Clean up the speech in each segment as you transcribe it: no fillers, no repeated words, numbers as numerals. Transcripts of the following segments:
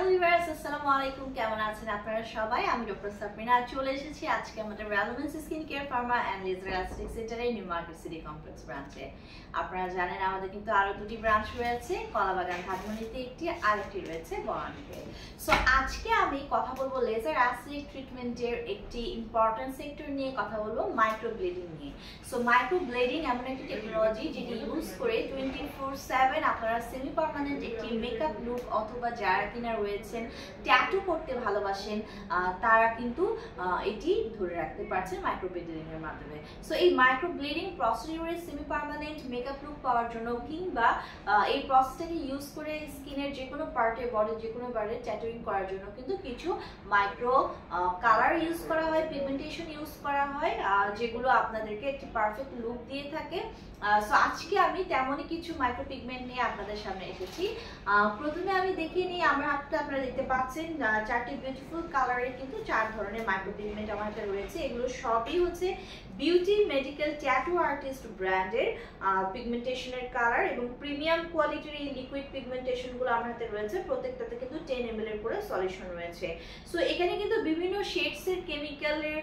Hello viewers, আসসালামু আলাইকুম। কেমন আছেন আপনারা সবাই? আমি ডক্টর সাবরিনা চলে এসেছি আজকে আমাদের relevance skin care pharma and laser elastic সেন্টারে নিউ মার্কেট সিটি কমপ্লেক্স ব্রাঞ্চে। আপনারা জানেন আমাদের কিন্তু আরো দুটি ব্রাঞ্চ রয়েছে, কলাবাগান ধানমন্ডিতে একটি, আরেকটি রয়েছে বনানীতে। সো আজকে আমি কথা বলবো লেজার অ্যাসিড ট্রিটমেন্টের একটি ইম্পর্টেন্ট সেক্টর নিয়ে কথা বলবো, মাইক্রোব্লেডিং নিয়ে। সো মাইক্রোব্লেডিং এমন একটি টেকনোলজি যেটি ইউজ করে 24/7 আপনারা সেমি পার্মানেন্ট একটি মেকআপ লুক অথবা যারা কিনা রয়েছেন ট্যাটু করতে ভালোবাসেন তারা কিন্তু এটি ধরে রাখতে পারছেন মাইক্রোব্লেডিং এর মাধ্যমে। সো এই মাইক্রোব্লেডিং প্রসিডিউরে সেমি পার্মানেন্ট মেকআপ লুক পাওয়ার জন্য কিংবা এই প্রসেসটাকে ইউজ করে স্কিনের যে কোনো পার্টে, বডির যে কোনো পার্টে ট্যাটুইং করার জন্য কিন্তু কিছু মাইক্রো কালার ইউজ করা হয়, পিগমেন্টেশন ইউজ করা হয়, যেগুলো আপনাদেরকে একটি পারফেক্ট লুক দিয়ে থাকে। সো আজকে আমি তেমনই কিছু মাইক্রো পিগমেন্ট নিয়ে আপনাদের সামনে এসেছি। প্রথমে আমি দেখিয়ে নিই, আমার হাতে আপনারা দেখতে পাচ্ছেন চারটি বিউটিফুল কালারের কিন্তু 4 ধরনের মাইক্রো পিগমেন্ট আমার হাতে রয়েছে। এগুলো সবই হচ্ছে বিউটি মেডিকেল ট্যাটু আর্টিস্ট ব্র্যান্ডের পিগমেন্টেশনের কালার এবং প্রিমিয়াম কোয়ালিটির এই লিকুইড পিগমেন্টেশনগুলো আমার হাতে রয়েছে। প্রত্যেকটাতে কিন্তু 10 ml এর করে সলিউশন রয়েছে। সো এখানে কিন্তু বিভিন্ন শেডসের কেমিক্যালের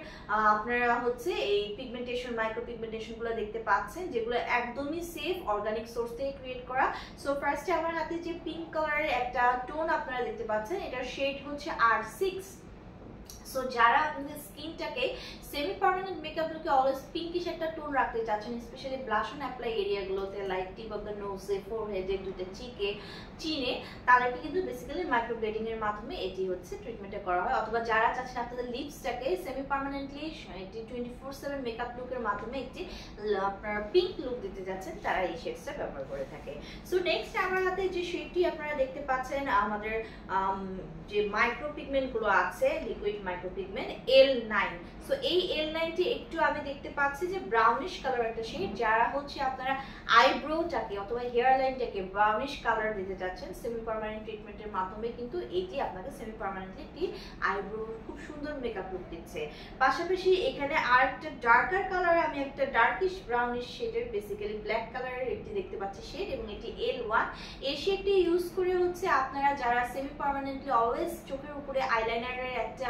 আপনারা হচ্ছে এই পিগমেন্টেশন মাইক্রো পিগমেন্টেশনগুলো দেখতে পাচ্ছেন, যেগুলো একদমই সেফ, অর্গানিক সোর্স থেকে ক্রিয়েট করা। সো ফার্স্টে আমার হাতে যে পিঙ্ক কালারের একটা টোন আপনারা দেখতে পাচ্ছেন, এটার শেড হচ্ছে R6। সো যারা আপনাদের স্কিনটাকে সেমি পার্মানেন্ট মেকআপ লুকে অলওয়েজ পিঙ্কিশ একটা টোন রাখতে চাচ্ছেন, স্পেশালি ব্লাশ অন অ্যাপ্লাই এরিয়াগুলোতে, লাইক টিপ অফ দ্য নোজে, ফোরহেডে, দুটো চিনে, তাদেরকে কিন্তু বেসিক্যালি মাইক্রোব্লেডিং এর মাধ্যমে এটি হচ্ছে ট্রিটমেন্টটা করা হয়। অথবা যারা চাচ্ছেন আপনাদের লিপসটাকে সেমি পার্মানেন্টলি একটি 24/7 মেকআপ লুকের মাধ্যমে একটি আপনারা পিঙ্ক লুক দিতে যাচ্ছেন, তারা এই শেডসটা ব্যবহার করে থাকে। সো নেক্সট আমার হাতে যে শেডটি আপনারা দেখতে পাচ্ছেন, আমাদের যে মাইক্রো পিগমেন্ট গুলো আছে, liquid micro pigment L9। So এই L9টি একটু আমি দেখতে পাচ্ছি যে ব্রাউনিশ কালার একটা শেড। যারা হচ্ছে আপনারা আইব্রোটাকে অথবা হেয়ার লাইনটাকে ব্রাউনিশ কালার দিতে যাচ্ছেন সেমি পার্মানেন্ট ট্রিটমেন্টের মাধ্যমে, কিন্তু এটি আপনাকে সেমি পার্মানেন্টলি একটি আইব্রো খুব সুন্দর মেকআপ লুক দিচ্ছে। পাশাপাশি এখানে আরেকটা ডার্কার কালার, আমি একটা ডার্কিশ ব্রাউনিশ শেডের বেসিক্যালি ব্ল্যাক কালারের একটি দেখতে পাচ্ছি শেড, এবং এটি L1। এই শেডটি ইউজ করে হচ্ছে আপনারা যারা সেমি পার্মানেন্টলি অলওয়েজ চোখের উপরে আইলাইনারের একটা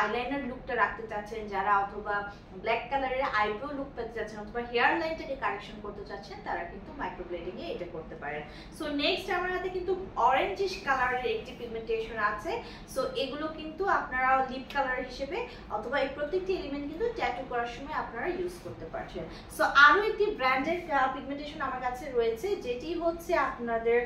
আইলাইনার লুকটা রাখতে চাচ্ছেন, যারা অথবা ব্ল্যাক কালারের আইব্রো লুক পেতে চাচ্ছেন, অথবা হেয়ার লাইনটাকে কারেকশন করতে চাচ্ছেন, তারা কিন্তু মাইক্রোব্লেডিং এ এটা করতে পারেন। সো নেক্সট আমার হাতে কিন্তু অরেঞ্জিশ কালারের একটি পিগমেন্টেশন আছে। সো এগুলো কিন্তু আপনারা লিপ কালার হিসেবে অথবা এই প্রত্যেকটি এলিমেন্ট কিন্তু ট্যাটু করার সময় আপনারা ইউজ করতে পারছেন। সো আরো একটি ব্র্যান্ডের পিগমেন্টেশন আমার কাছে রয়েছে, যেটি হচ্ছে আপনাদের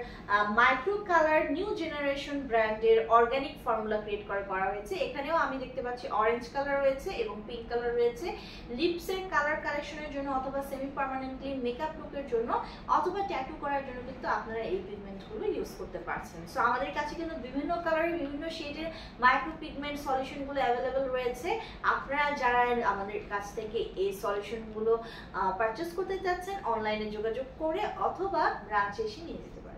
মাইক্রো কালার নিউ জেনারেশন ব্র্যান্ডের অর্গানিক ফর্মুলা ক্রিয়েট করা হয়েছে। এখানেও আমি দেখতে পাচ্ছি অরেঞ্জ কালার রয়েছে এবং পিঙ্ক কালার রয়েছে। লিপসের কালার কারেকশনের জন্য অথবা সেমি পার্মানেন্টলি মেকআপ লুকের জন্য অথবা ট্যাটু করার জন্য কিন্তু আপনারা এই পিগমেন্টগুলো ইউজ করতে পারছেন। সো আমাদের কাছে কিন্তু বিভিন্ন কালারের বিভিন্ন শেডের মাইক্রো পিগমেন্ট সলিউশনগুলো অ্যাভেলেবল রয়েছে। আপনারা যারা আমাদের কাছ থেকে এই সলিউশনগুলো পারচেজ করতে চাচ্ছেন, অনলাইনে যোগাযোগ করে অথবা ব্রাঞ্চে এসে নিয়ে যেতে পারেন।